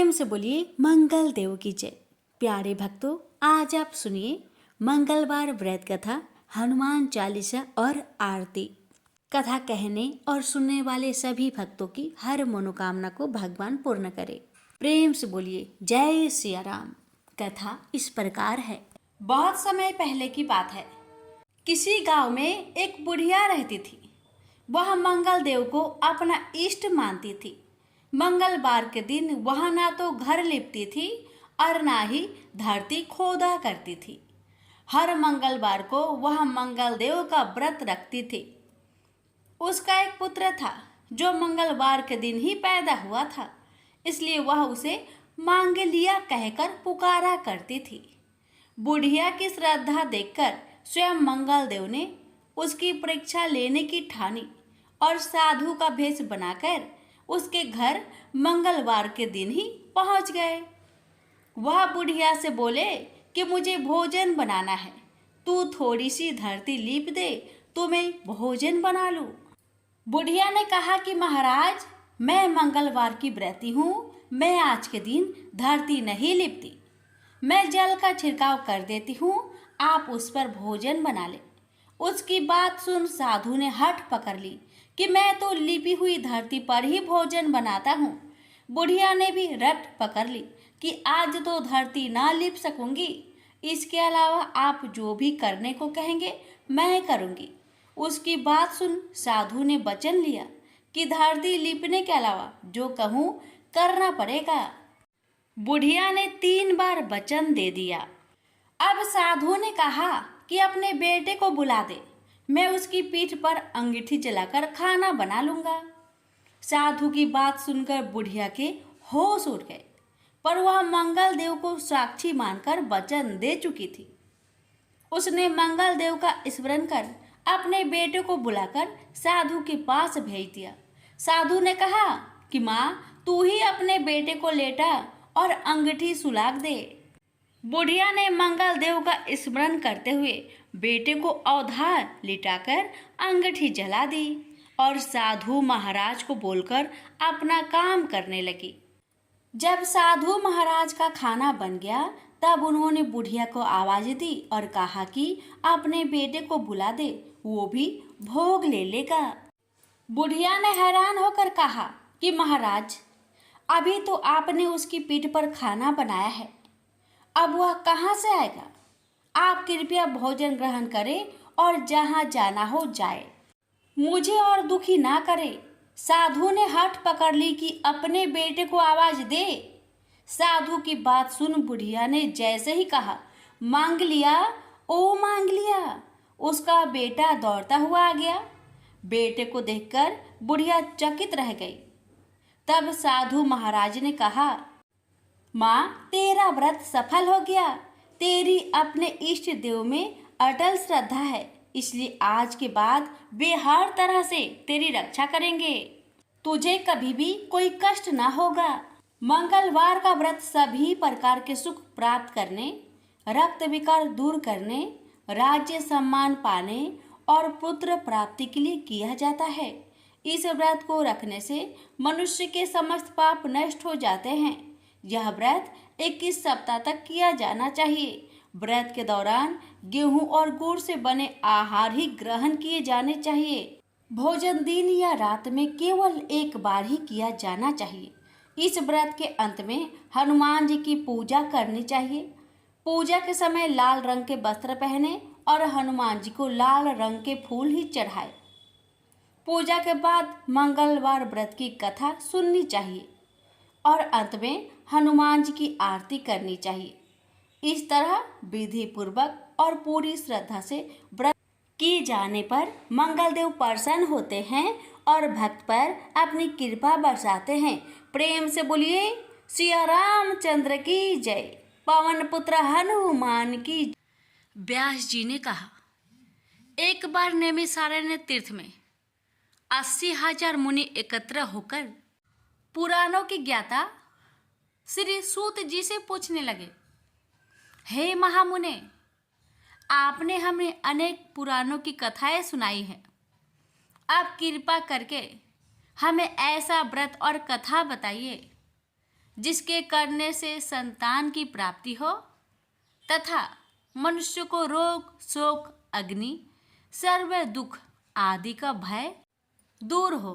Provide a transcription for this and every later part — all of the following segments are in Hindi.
प्रेम से बोलिए मंगल देव की जय। प्यारे भक्तों, आज आप सुनिए मंगलवार व्रत कथा, हनुमान चालीसा और आरती। कथा कहने और सुनने वाले सभी भक्तों की हर मनोकामना को भगवान पूर्ण करे। प्रेम से बोलिए जय सिया राम। कथा इस प्रकार है। बहुत समय पहले की बात है। किसी गांव में एक बुढ़िया रहती थी। वह मंगल देव को अपना इष्ट मानती थी। मंगलवार के दिन वह ना तो घर लिपती थी और ना ही धरती खोदा करती थी। हर मंगलवार को वह मंगल देव का व्रत रखती थी। उसका एक पुत्र था जो मंगलवार के दिन ही पैदा हुआ था, इसलिए वह उसे मांगलिया कहकर पुकारा करती थी। बुढ़िया की श्रद्धा देखकर स्वयं मंगल देव ने उसकी परीक्षा लेने की ठानी और साधु का भेष बनाकर उसके घर मंगलवार के दिन ही पहुंच गए। वह बुढ़िया से बोले कि मुझे भोजन बनाना है, तू थोड़ी सी धरती लीप दे तो मैं भोजन बना लूं। बुढ़िया ने कहा कि महाराज, मैं मंगलवार की व्रती हूँ, मैं आज के दिन धरती नहीं लिपती, मैं जल का छिड़काव कर देती हूँ, आप उस पर भोजन बना ले। उसकी बात सुन साधु ने हठ पकड़ ली कि मैं तो लिपी हुई धरती पर ही भोजन बनाता हूँ। बुढ़िया ने भी रट पकड़ ली कि आज तो धरती ना लिप सकूंगी, इसके अलावा आप जो भी करने को कहेंगे मैं करूंगी। उसकी बात सुन साधु ने वचन लिया कि धरती लिपने के अलावा जो कहूँ करना पड़ेगा। बुढ़िया ने 3 बार वचन दे दिया। अब साधु ने कहा कि अपने बेटे को बुला दे, मैं उसकी पीठ पर अंगीठी जलाकर खाना बना लूंगा। साधु की बात सुनकर बुढ़िया के होश उड़ गए, पर वह मंगल देव को साक्षी मानकर वचन दे चुकी थी। उसने मंगल देव का स्मरण कर अपने बेटे को बुलाकर साधु के पास भेज दिया। साधु ने कहा कि माँ, तू ही अपने बेटे को लेटा और अंगीठी सुलाग दे। बुढ़िया ने मंगल देव का स्मरण करते हुए बेटे को अवधार लिटाकर अंगीठी जला दी और साधु महाराज को बोलकर अपना काम करने लगी। जब साधु महाराज का खाना बन गया तब उन्होंने बुढ़िया को आवाज दी और कहा कि अपने बेटे को बुला दे, वो भी भोग ले लेगा। बुढ़िया ने हैरान होकर कहा कि महाराज, अभी तो आपने उसकी पीठ पर खाना बनाया है, अब वह कहाँ से आएगा? आप कृपया भोजन ग्रहण करें और जहाँ जाना हो जाए, मुझे और दुखी ना करे। साधु ने हठ पकड़ ली कि अपने बेटे को आवाज दे। साधु की बात सुन बुढ़िया ने जैसे ही कहा, मांग लिया, ओ मांग लिया, उसका बेटा दौड़ता हुआ आ गया। बेटे को देखकर बुढ़िया चकित रह गई। तब साधु महाराज ने कहा, माँ, तेरा व्रत सफल हो गया, तेरी अपने इष्ट देव में अटल श्रद्धा है, इसलिए आज के बाद वे हर तरह से तेरी रक्षा करेंगे, तुझे कभी भी कोई कष्ट ना होगा। मंगलवार का व्रत सभी प्रकार के सुख प्राप्त करने, रक्त विकार दूर करने, राज्य सम्मान पाने और पुत्र प्राप्ति के लिए किया जाता है। इस व्रत को रखने से मनुष्य के समस्त पाप नष्ट हो जाते हैं। यह व्रत 21 सप्ताह तक किया जाना चाहिए। व्रत के दौरान गेहूं और गुड़ से बने आहार ही ग्रहण किए जाने चाहिए। भोजन दिन या रात में केवल एक बार ही किया जाना चाहिए। इस व्रत के अंत में हनुमान जी की पूजा करनी चाहिए। पूजा के समय लाल रंग के वस्त्र पहने और हनुमान जी को लाल रंग के फूल ही चढ़ाए। पूजा के बाद मंगलवार व्रत की कथा सुननी चाहिए और अंत में हनुमान जी की आरती करनी चाहिए। इस तरह विधि पूर्वक और पूरी श्रद्धा से व्रत किए जाने पर मंगल देव प्रसन्न होते हैं और भक्त पर अपनी कृपा बरसाते हैं। प्रेम से बोलिए सिया रामचंद्र की जय, पवन पुत्र हनुमान की। व्यास जी ने कहा, एक बार नैमिषारण्य तीर्थ में 80,000 मुनि एकत्र होकर पुराणों के ज्ञाता श्री सूत जी से पूछने लगे, हे महामुने, आपने हमें अनेक पुराणों की कथाएं सुनाई हैं, आप कृपा करके हमें ऐसा व्रत और कथा बताइए जिसके करने से संतान की प्राप्ति हो तथा मनुष्य को रोग शोक अग्नि सर्व दुख आदि का भय दूर हो,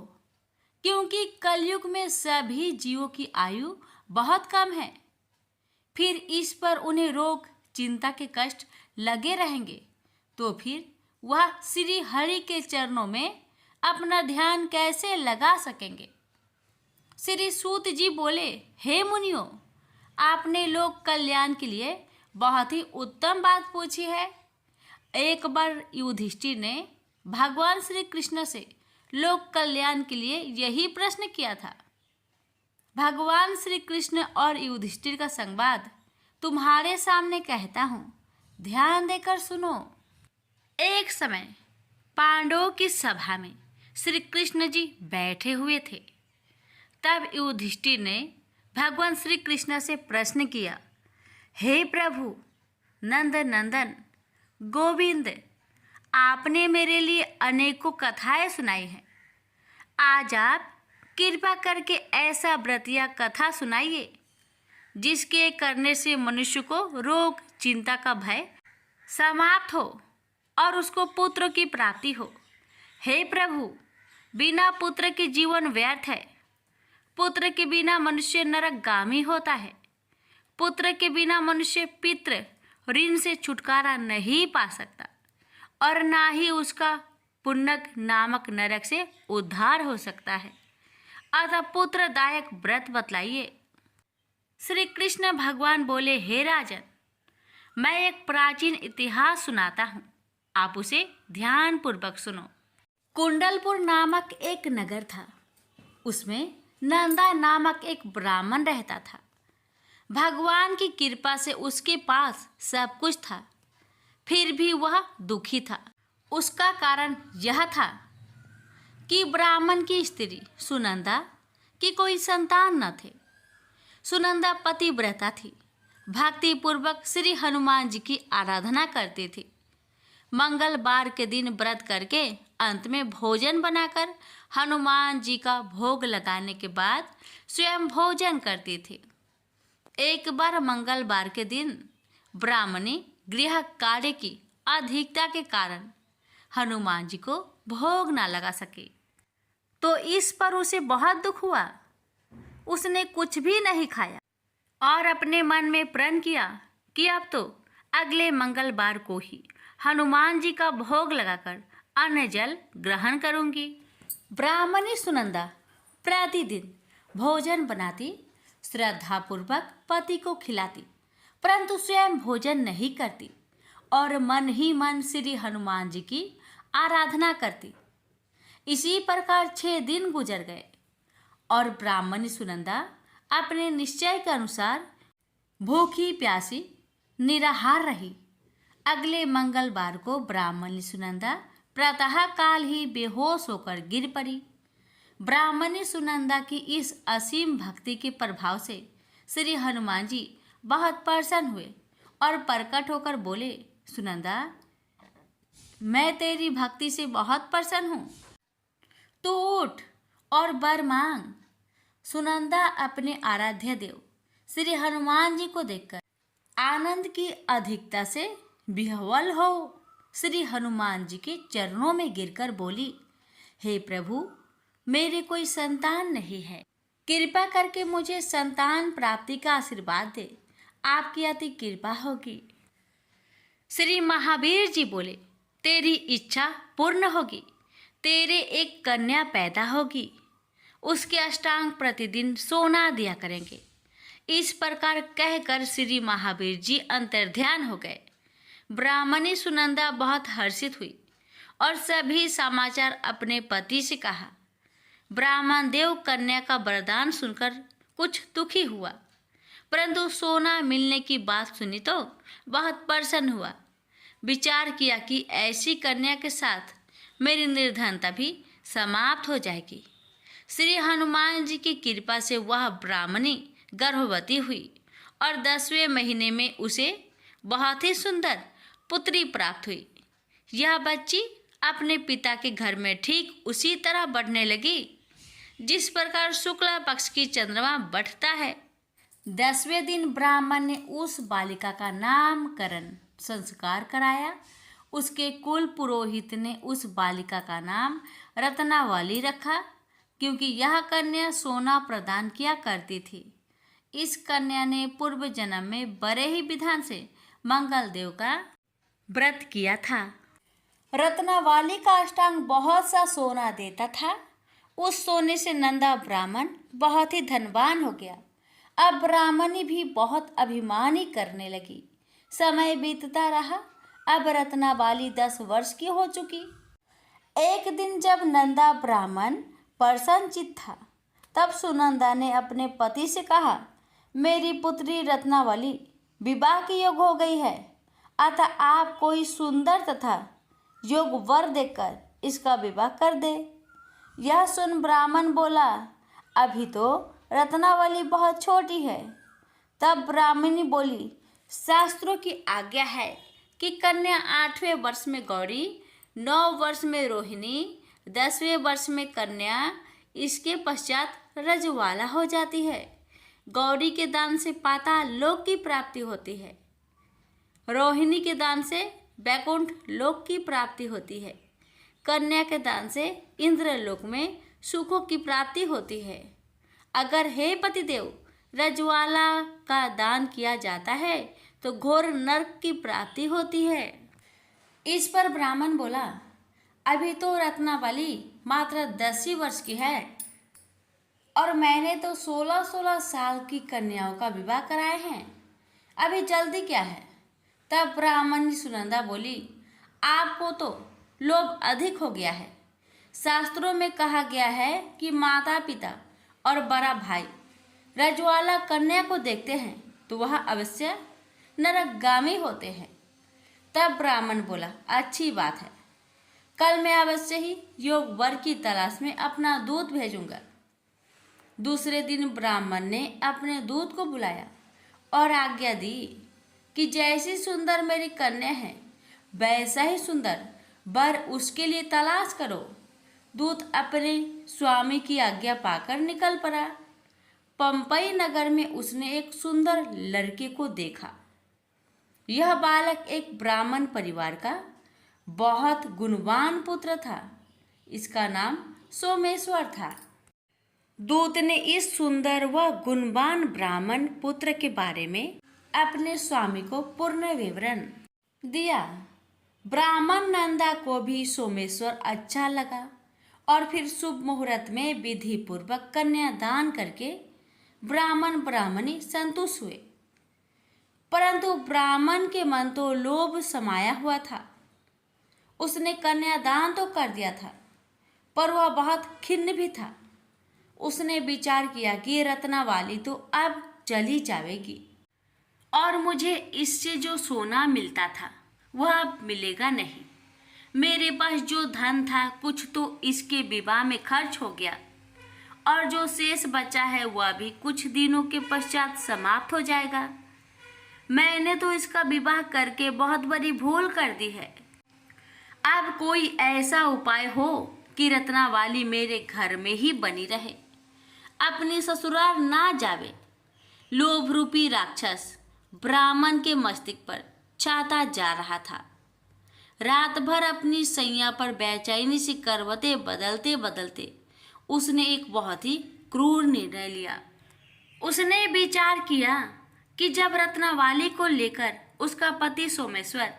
क्योंकि कलयुग में सभी जीवों की आयु बहुत कम है। फिर इस पर उन्हें रोग चिंता के कष्ट लगे रहेंगे तो फिर वह श्री हरि के चरणों में अपना ध्यान कैसे लगा सकेंगे। श्री सूत जी बोले, हे मुनियों, आपने लोक कल्याण के लिए बहुत ही उत्तम बात पूछी है। एक बार युधिष्ठिर ने भगवान श्री कृष्ण से लोक कल्याण के लिए यही प्रश्न किया था। भगवान श्री कृष्ण और युधिष्ठिर का संवाद तुम्हारे सामने कहता हूँ, ध्यान देकर सुनो। एक समय पांडवों की सभा में श्री कृष्ण जी बैठे हुए थे। तब युधिष्ठिर ने भगवान श्री कृष्ण से प्रश्न किया, हे प्रभु नंद नंदन गोविंद, आपने मेरे लिए अनेकों कथाएं सुनाई हैं। आज आप कृपा करके ऐसा व्रत या कथा सुनाइए जिसके करने से मनुष्य को रोग चिंता का भय समाप्त हो और उसको पुत्र की प्राप्ति हो। हे प्रभु, बिना पुत्र के जीवन व्यर्थ है। पुत्र के बिना मनुष्य नरकगामी होता है। पुत्र के बिना मनुष्य पितृ ऋण से छुटकारा नहीं पा सकता और ना ही उसका पुण्यक नामक नरक से उद्धार हो सकता है। अतः पुत्रदायक व्रत बतलाइए। श्री कृष्ण भगवान बोले, हे राजन, मैं एक प्राचीन इतिहास सुनाता हूँ, आप उसे ध्यान पूर्वक सुनो। कुंडलपुर नामक एक नगर था। उसमें नंदा नामक एक ब्राह्मण रहता था। भगवान की कृपा से उसके पास सब कुछ था, फिर भी वह दुखी था। उसका कारण यह था कि ब्राह्मण की स्त्री सुनंदा की कोई संतान न थे। सुनंदा पतिव्रता थी, भक्ति पूर्वक श्री हनुमान जी की आराधना करती थी। मंगलवार के दिन व्रत करके अंत में भोजन बनाकर हनुमान जी का भोग लगाने के बाद स्वयं भोजन करती थी। एक बार मंगलवार के दिन ब्राह्मणी गृह कार्य की अधिकता के कारण हनुमान जी को भोग ना लगा सकी, तो इस पर उसे बहुत दुख हुआ। उसने कुछ भी नहीं खाया और अपने मन में प्रण किया कि अब तो अगले मंगलवार को ही हनुमान जी का भोग लगाकर अन्न जल ग्रहण करूंगी। ब्राह्मणी सुनंदा प्रतिदिन भोजन बनाती, श्रद्धापूर्वक पति को खिलाती, परंतु स्वयं भोजन नहीं करती और मन ही मन श्री हनुमान जी की आराधना करती। इसी प्रकार 6 दिन गुजर गए और ब्राह्मणी सुनंदा अपने निश्चय के अनुसार भूखी प्यासी निराहार रही। अगले मंगलवार को ब्राह्मणी सुनंदा प्रातः काल ही बेहोश होकर गिर पड़ी। ब्राह्मणी सुनंदा की इस असीम भक्ति के प्रभाव से श्री हनुमान जी बहुत प्रसन्न हुए और प्रकट होकर बोले, सुनंदा, मैं तेरी भक्ति से बहुत प्रसन्न हूँ, तू उठ और वर मांग। सुनंदा अपने आराध्य देव श्री हनुमान जी को देखकर आनंद की अधिकता से विह्वल हो श्री हनुमान जी के चरणों में गिरकर बोली, हे प्रभु, मेरे कोई संतान नहीं है, कृपा करके मुझे संतान प्राप्ति का आशीर्वाद दे, आपकी अति कृपा होगी। श्री महावीर जी बोले, तेरी इच्छा पूर्ण होगी, तेरे एक कन्या पैदा होगी, उसके अष्टांग प्रतिदिन सोना दिया करेंगे। इस प्रकार कहकर श्री महावीर जी अंतर्ध्यान हो गए। ब्राह्मणी सुनंदा बहुत हर्षित हुई और सभी समाचार अपने पति से कहा। ब्राह्मण देव कन्या का वरदान सुनकर कुछ दुखी हुआ, परंतु सोना मिलने की बात सुनी तो बहुत प्रसन्न हुआ। विचार किया कि ऐसी कन्या के साथ मेरी निर्धनता भी समाप्त हो जाएगी। श्री हनुमान जी की कृपा से वह ब्राह्मणी गर्भवती हुई और 10वें महीने में उसे बहुत ही सुंदर पुत्री प्राप्त हुई। यह बच्ची अपने पिता के घर में ठीक उसी तरह बढ़ने लगी जिस प्रकार शुक्ला पक्ष की चंद्रमा बढ़ता है। 10वें दिन ब्राह्मण ने उस बालिका का नामकरण संस्कार कराया। उसके कुल पुरोहित ने उस बालिका का नाम रत्नावली रखा, क्योंकि यह कन्या सोना प्रदान किया करती थी। इस कन्या ने पूर्व जन्म में बड़े ही विधान से मंगल देव का व्रत किया था। रत्नावली का अष्टांग बहुत सा सोना देता था। उस सोने से नंदा ब्राह्मण बहुत ही धनवान हो गया। अब ब्राह्मणी भी बहुत अभिमानी करने लगी। समय बीतता रहा। अब रत्नावली 10 वर्ष की हो चुकी। एक दिन जब नंदा ब्राह्मण प्रसन्नचित्त था, तब सुनंदा ने अपने पति से कहा, मेरी पुत्री रत्नावली विवाह की योग हो गई है, अतः आप कोई सुंदर तथा योग वर देकर इसका विवाह कर दे। यह सुन ब्राह्मण बोला, अभी तो रत्नावली बहुत छोटी है। तब ब्राह्मणी बोली, शास्त्रों की आज्ञा है कि कन्या 8वें वर्ष में गौरी, 9 वर्ष में रोहिणी, 10वें वर्ष में कन्या, इसके पश्चात रजवाला हो जाती है। गौरी के दान से पाताल लोक की प्राप्ति होती है। रोहिणी के दान से वैकुंठ लोक की प्राप्ति होती है। कन्या के दान से इंद्रलोक में सुखों की प्राप्ति होती है। अगर हे पतिदेव रजवाला का दान किया जाता है तो घोर नरक की प्राप्ति होती है। इस पर ब्राह्मण बोला, अभी तो रत्नावली मात्र 10 ही वर्ष की है और मैंने तो 16-16 साल की कन्याओं का विवाह कराए हैं, अभी जल्दी क्या है। तब ब्राह्मणी सुनंदा बोली, आपको तो लोभ अधिक हो गया है। शास्त्रों में कहा गया है कि माता पिता और बड़ा भाई रजवाला कन्या को देखते हैं तो वह अवश्य नरकगामी होते हैं। तब ब्राह्मण बोला, अच्छी बात है, कल मैं अवश्य ही योग वर की तलाश में अपना दूत भेजूंगा। दूसरे दिन ब्राह्मण ने अपने दूत को बुलाया और आज्ञा दी कि जैसी सुंदर मेरी कन्या है वैसा ही सुंदर वर उसके लिए तलाश करो। दूत अपने स्वामी की आज्ञा पाकर निकल पड़ा। पंपई नगर में उसने एक सुंदर लड़के को देखा। यह बालक एक ब्राह्मण परिवार का बहुत गुणवान पुत्र था। इसका नाम सोमेश्वर था। दूत ने इस सुंदर व गुणवान ब्राह्मण पुत्र के बारे में अपने स्वामी को पूर्ण विवरण दिया। ब्राह्मण नंदा को भी सोमेश्वर अच्छा लगा और फिर शुभ मुहूर्त में विधि पूर्वक कन्यादान करके ब्राह्मण ब्राह्मणी संतुष्ट हुए। परंतु ब्राह्मण के मन तो लोभ समाया हुआ था। उसने कन्यादान तो कर दिया था, पर वह बहुत खिन्न भी था। उसने विचार किया कि रत्नावली तो अब चली जाएगी और मुझे इससे जो सोना मिलता था वह अब मिलेगा नहीं। मेरे पास जो धन था कुछ तो इसके विवाह में खर्च हो गया और जो शेष बचा है वह भी कुछ दिनों के पश्चात समाप्त हो जाएगा। मैंने तो इसका विवाह करके बहुत बड़ी भूल कर दी है। अब कोई ऐसा उपाय हो कि रत्नावली मेरे घर में ही बनी रहे, अपनी ससुराल ना जावे। लोभ रूपी राक्षस ब्राह्मण के मस्तिष्क पर छाता जा रहा था। रात भर अपनी सैया पर बेचैनी से करवटें बदलते बदलते उसने एक बहुत ही क्रूर निर्णय लिया। उसने विचार किया कि जब रत्नावली को लेकर उसका पति सोमेश्वर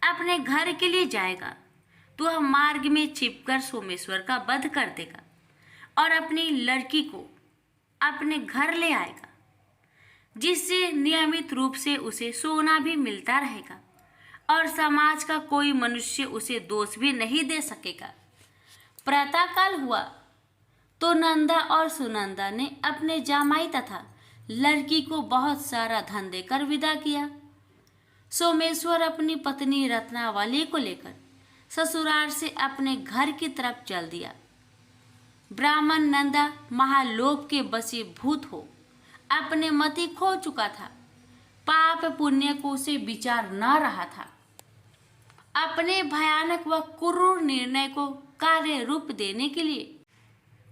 अपने घर के लिए जाएगा तो वह मार्ग में छिपकर सोमेश्वर का वध कर देगा और अपनी लड़की को अपने घर ले आएगा, जिससे नियमित रूप से उसे सोना भी मिलता रहेगा और समाज का कोई मनुष्य उसे दोष भी नहीं दे सकेगा। प्रातःकाल हुआ तो नंदा और सुनंदा ने अपने जामाई तथा लड़की को बहुत सारा धन देकर विदा किया। सोमेश्वर अपनी पत्नी रत्नावली को लेकर ससुराल से अपने घर की तरफ चल दिया। ब्राह्मण नंदा महालोभ के वशीभूत हो अपने मति खो चुका था। पाप पुण्य को उसे विचार न रहा था। अपने भयानक व क्रूर निर्णय को कार्य रूप देने के लिए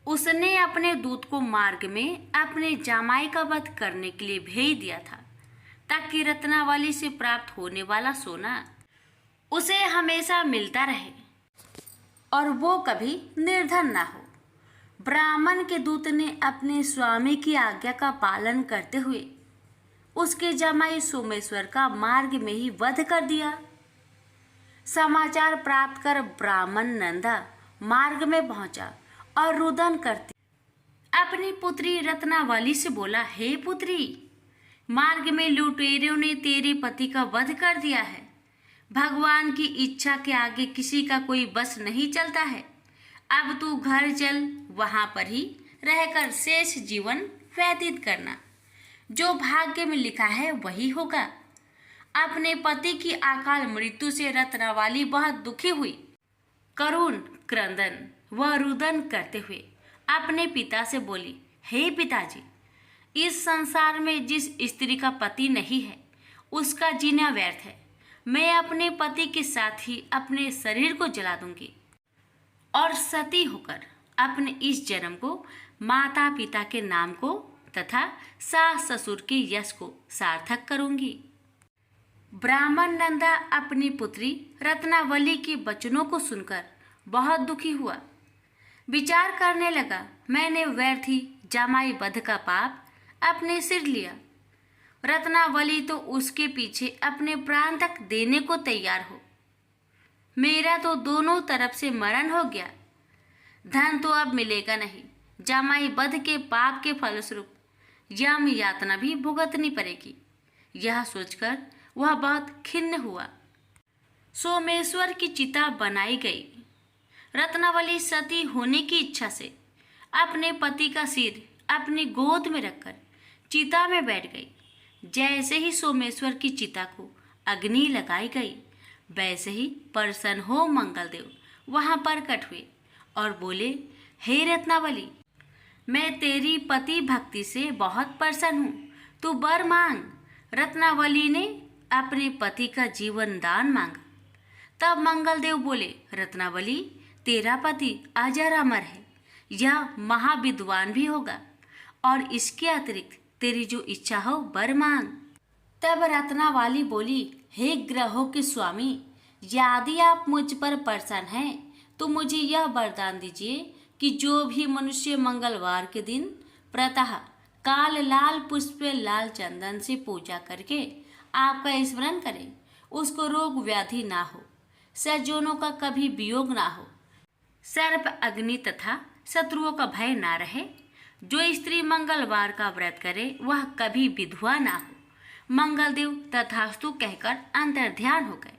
उसने अपने दूत को मार्ग में अपने जामाई का वध करने के लिए भेज दिया था, ताकि रत्नावली से प्राप्त होने वाला सोना उसे हमेशा मिलता रहे और वो कभी निर्धन ना हो। ब्राह्मण के दूत ने अपने स्वामी की आज्ञा का पालन करते हुए उसके जमाई सोमेश्वर का मार्ग में ही वध कर दिया। समाचार प्राप्त कर ब्राह्मण नंदा मार्ग में पहुंचा और रुदन करते अपनी पुत्री रत्नावली से बोला, हे पुत्री, मार्ग में लुटेरों ने तेरे पति का वध कर दिया है। भगवान की इच्छा के आगे किसी का कोई बस नहीं चलता है। अब तू घर चल, वहां पर ही रहकर शेष जीवन व्यतीत करना। जो भाग्य में लिखा है वही होगा। अपने पति की अकाल मृत्यु से रत्नावली बहुत दुखी हुई। करुण क्रंदन व रुदन करते हुए अपने पिता से बोली, हे पिताजी, इस संसार में जिस स्त्री का पति नहीं है उसका जीना व्यर्थ है। मैं अपने पति के साथ ही अपने शरीर को जला दूंगी और सती होकर अपने इस जन्म को माता पिता के नाम को तथा सास ससुर के यश को सार्थक करूंगी। ब्राह्मण नंदा अपनी पुत्री रत्नावली के वचनों को सुनकर बहुत दुखी हुआ। विचार करने लगा, मैंने व्यर्थ ही जमाई वध का पाप अपने सिर लिया। रत्नावली तो उसके पीछे अपने प्राण तक देने को तैयार हो। मेरा तो दोनों तरफ से मरण हो गया। धन तो अब मिलेगा नहीं। जमाई वध के पाप के फलस्वरूप यम यातना भी भुगतनी पड़ेगी। यह सोचकर वह बहुत खिन्न हुआ। सोमेश्वर की चिता बनाई गई। रत्नावली सती होने की इच्छा से अपने पति का सिर अपनी गोद में रखकर चिता में बैठ गई। जैसे ही सोमेश्वर की चिता को अग्नि लगाई गई, वैसे ही प्रसन्न हो मंगलदेव वहां प्रकट हुए और बोले, हे रत्नावली, मैं तेरी पति भक्ति से बहुत प्रसन्न हूँ, तू वर मांग। रत्नावली ने अपने पति का जीवन दान मांगा। तब मंगलदेव बोले, रत्नावली, तेरा पति अजर अमर है, यह महाविद्वान भी होगा और इसके अतिरिक्त तेरी जो इच्छा हो वर मांग। तब रत्नावली बोली, हे ग्रहों के स्वामी, यदि आप मुझ पर प्रसन्न हैं तो मुझे यह वरदान दीजिए कि जो भी मनुष्य मंगलवार के दिन प्रातः काल लाल पुष्प लाल चंदन से पूजा करके आपका स्मरण करे, उसको रोग व्याधि ना हो, सज्जनों का कभी वियोग ना हो, सर्प अग्नि तथा शत्रुओं का भय ना रहे। जो स्त्री मंगलवार का व्रत करे वह कभी विधवा ना हो। मंगलदेव तथास्तु कहकर अंतर्ध्यान हो गए।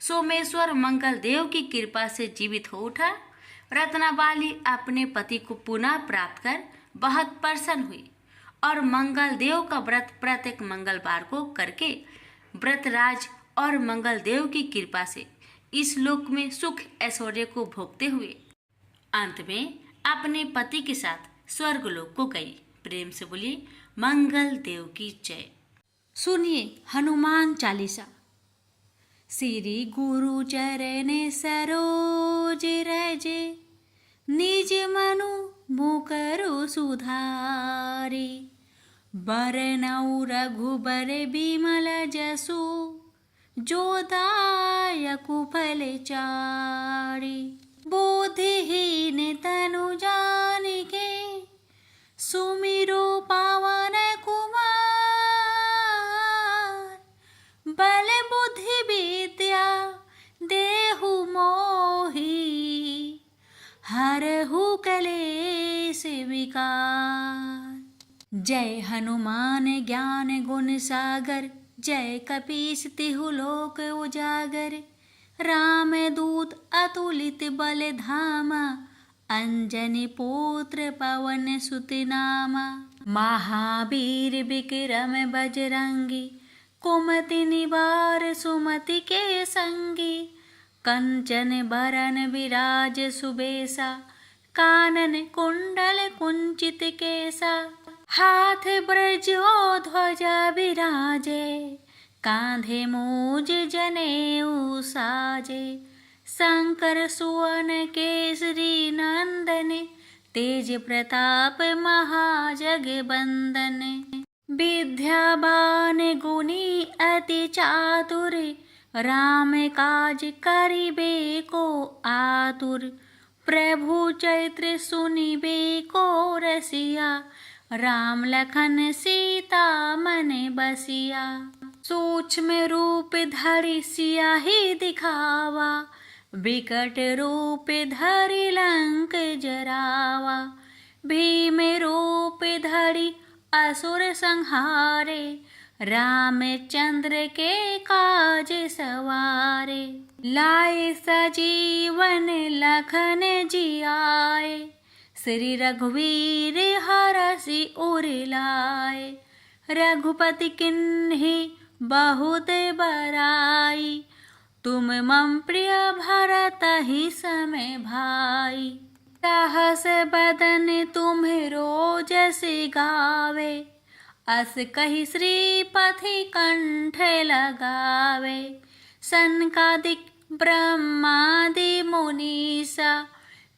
सोमेश्वर मंगलदेव की कृपा से जीवित हो उठा। रत्नावली अपने पति को पुनः प्राप्त कर बहुत प्रसन्न हुई और मंगलदेव का व्रत प्रत्येक मंगलवार को करके व्रतराज और मंगलदेव की कृपा से इस लोक में सुख ऐश्वर्य को भोगते हुए अंत में अपने पति के साथ स्वर्गलोक को गई। प्रेम से बोलिए मंगल देव की जय। सुनिए हनुमान चालीसा। श्री गुरु चरण सरोज रजे, निज मनु मुकरु सुधारी। बरनउ रघुबर बिमल जसु, जो दायकु फल चारि। बुद्धिहीन तनु जानिके, सुमिरो पावन कुमार। बल बुद्धि विद्या देहु मोहि, हरहु कलेश विकार। जय हनुमान ज्ञान गुण सागर, जय कपीस तिहु लोक उजागर। राम दूत अतुलित बल धामा, अंजनी पुत्र पवन सुत नामा। महावीर विक्रम बजरंगी, कुमति निवार सुमति के संगी। कंचन बरन विराज सुबेसा, कानन कुंडल कुंचित केसा। हाथ ब्रजो ध्वजा विराजे, कांधे मूज जनेऊ साजे। शंकर सुवन केसरी नंदन, तेज प्रताप महाजगबंदन। विद्यावान गुणी अति चातुर, राम काज करिबे को आतुर। प्रभु चरित्र सुनिबे को रसिया, राम लखन सीता मन बसिया। सूक्ष्म रूप धरि सियाहि दिखावा, विकट रूप धरि लंक जरावा। भीम रूप धरि असुर संहारे, रामचंद्र के काज सवारे। लाए सजीवन लखन जियाए, श्री रघुवीर हरषि उर लाए। रघुपति किन्हि बहुत बड़ाई, तुम मम प्रिय भरतहि सम भाई। सहस बदन तुम्हरो जस गावे, अस कहि श्रीपति कंठ लगावे। सनकादिक ब्रह्मादि मुनीसा,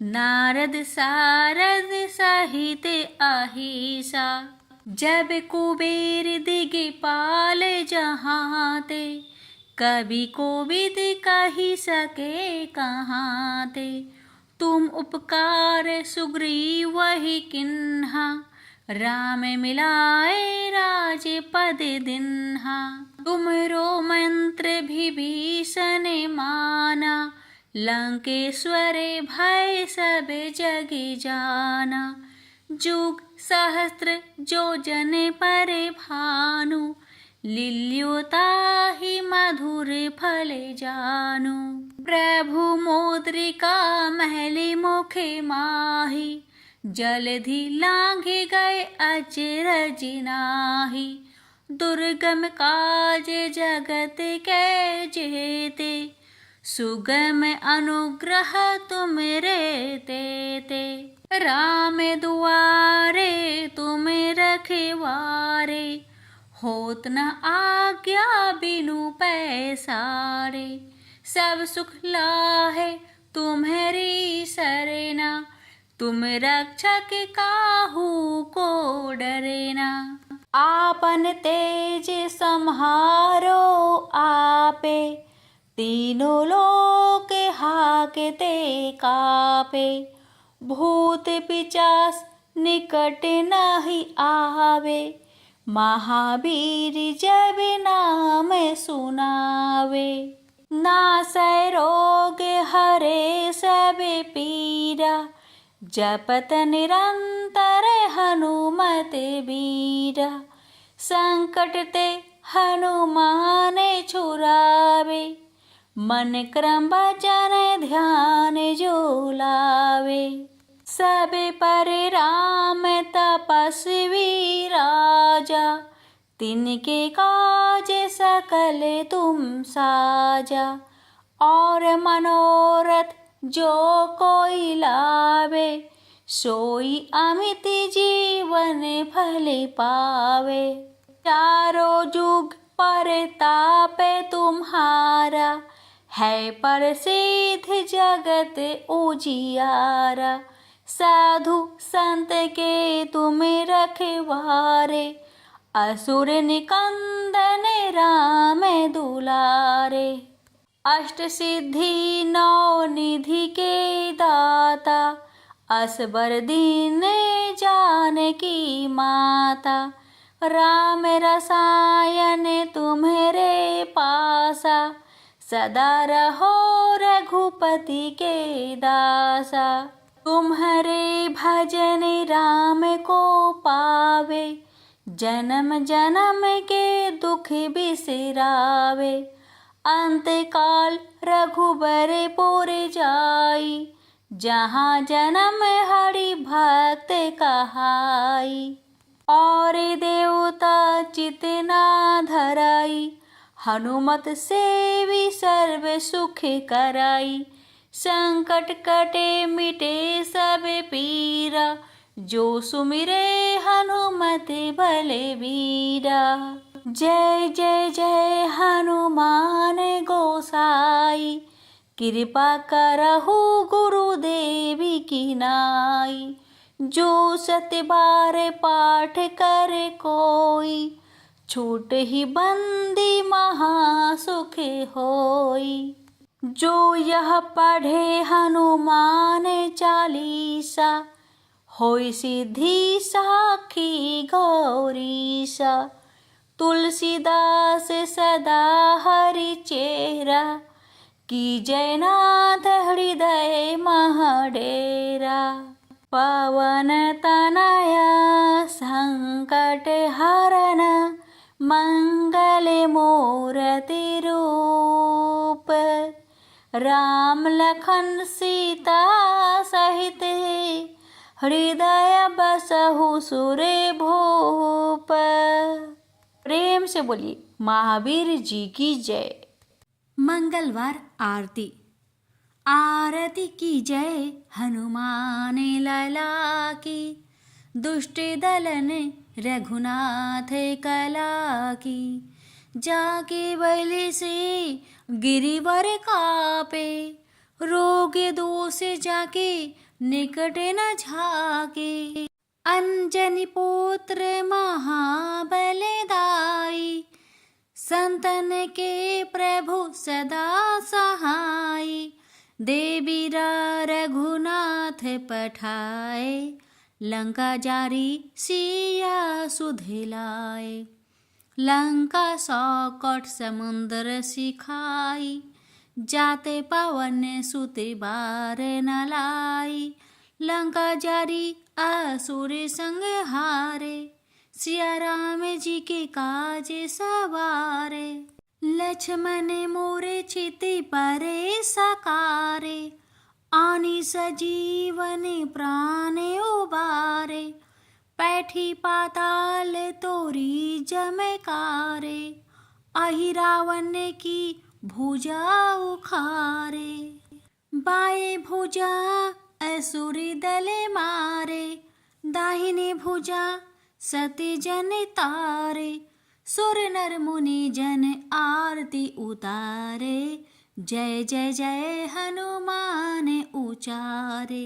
नारद सारद सहित अहिसा। जब कुबेर दिगपाल जहाते, कवि कोविद कहि सके कहाते। तुम उपकार सुग्रीवहि किन्हा, राम मिलाए राजपद दिन्हा। तुमरो मंत्र विभीषण माना, लंकेश्वर भय सब जग जाना। जुग सहस्त्र जो जन पर भानु, लिल्युताहि मधुर फल जानु। प्रभु मुद्रिका महलि मुख माहि, जलधि लांघि गए अचरज नाहि। दुर्गम काज जगत के जेते, सुगम अनुग्रह तुम रे तेते। राम दुआरे तुम रखवारे, होत न आज्ञा बिनु पैसारे। सब सुख लाहे तुम्हारी सरना, तुम रक्षक काहू को डरेना। आपन तेज सम्हारो आपे, तीनों लोक हाकते कापे। भूत पिचास निकट नहीं आवे, महावीर जब नाम सुनावे। नासै रोग हरे सब पीरा, जपत निरंतर हनुमत बीरा। संकट ते हनुमान छुड़ावे, मन क्रम वचन ध्यान जो लावे। सब पर राम तपस्वी राजा, तिनके काज सकल तुम साजा। और मनोरथ जो कोई लावे, सोई अमित जीवन फल पावे। चारों जुग परताप तुम्हारा, है प्रसिद्ध जगत उजियारा। साधु संत के तुम रखवारे, असुर निकंदन राम दुलारे। अष्ट सिद्धि नौ निधि के दाता, असबर दीन जानकी माता। राम रसायन तुम्हारे पासा, सदा रहो रघुपति के दासा। तुम्हारे भजन राम को पावे, जन्म जन्म के दुख बिसरावे। अंत काल रघुबर पुर जाई, जहाँ जन्म हरि भक्त कहाई। और देवता चित ना धराई, हनुमत सेवी सर्व सुख कराई। संकट कटे मिटे सब पीरा, जो सुमिरे हनुमत बलबीरा। जय जय जय हनुमान गोसाई, कृपा करहु गुरुदेव की नाई। जो 7 बार पाठ करे कोई, छूट ही बंदी महासुख होई। जो यह पढ़े हनुमान चालीसा, होई सिद्धि साखी गौरीसा। तुलसीदास सदा हरि चेहरा, की जयनाथ हृदय महडेरा। पवन तनया संकट हरन, मंगल मूर्ति रूप। राम लखन सीता सहित, हृदय बसहु सुर भूप। प्रेम से बोलिए महावीर जी की जय। मंगलवार आरती। आरती की जय हनुमान लला की, दुष्ट दलन रघुनाथ कला की। जाके बलि से गिरिवर कापे, रोग दोष जाके निकट न झाके। अंजनी पुत्र महाबल दाई, संतन के प्रभु सदा सहाय। देवीरा रघुनाथ पठाए, लंका जारी सिया सुधिलाए। लंका 100 कोट समुद्र सिखाई, जाते पवन सुत बार न लाई। लंका जारी असुर संग हारे, सिया राम जी के काज सवारे। लक्ष्मण मोरे चिति परे सकारे, आनी सजीवन प्राण उबारे। पैठी पाताल तोरी जमकारे, अहि रावण की भुजा उखारे। बाएं भुजा असुरी दल मारे, दाहिने भुजा सती जन तारे। सुर नर मुनि जन आरती उतारे, जय जय जय हनुमान उचारे।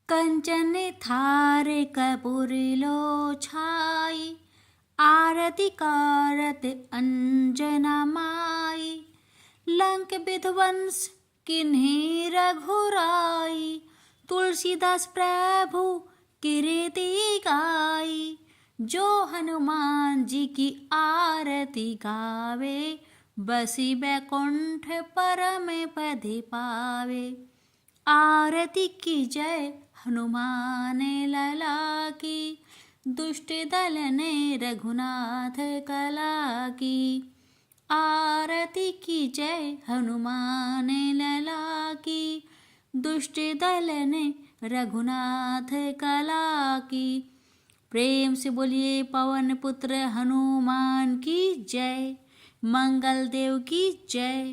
कंचन थार कपूर लो छाई, आरती कारत अंजना माई। लंक विध्वंस किन्हीं रघुराई, तुलसीदास प्रभु कीर्ति गाई। जो हनुमान जी की आरती गावे, बसी बैकुंठ परम पद पावे। आरती की जय हनुमान लला की, दुष्ट दल ने रघुनाथ कला की। आरती की जय हनुमान लला की, दुष्ट दल ने रघुनाथ कला की। प्रेम से बोलिए पवन पुत्र हनुमान की जय। मंगल देव की जय।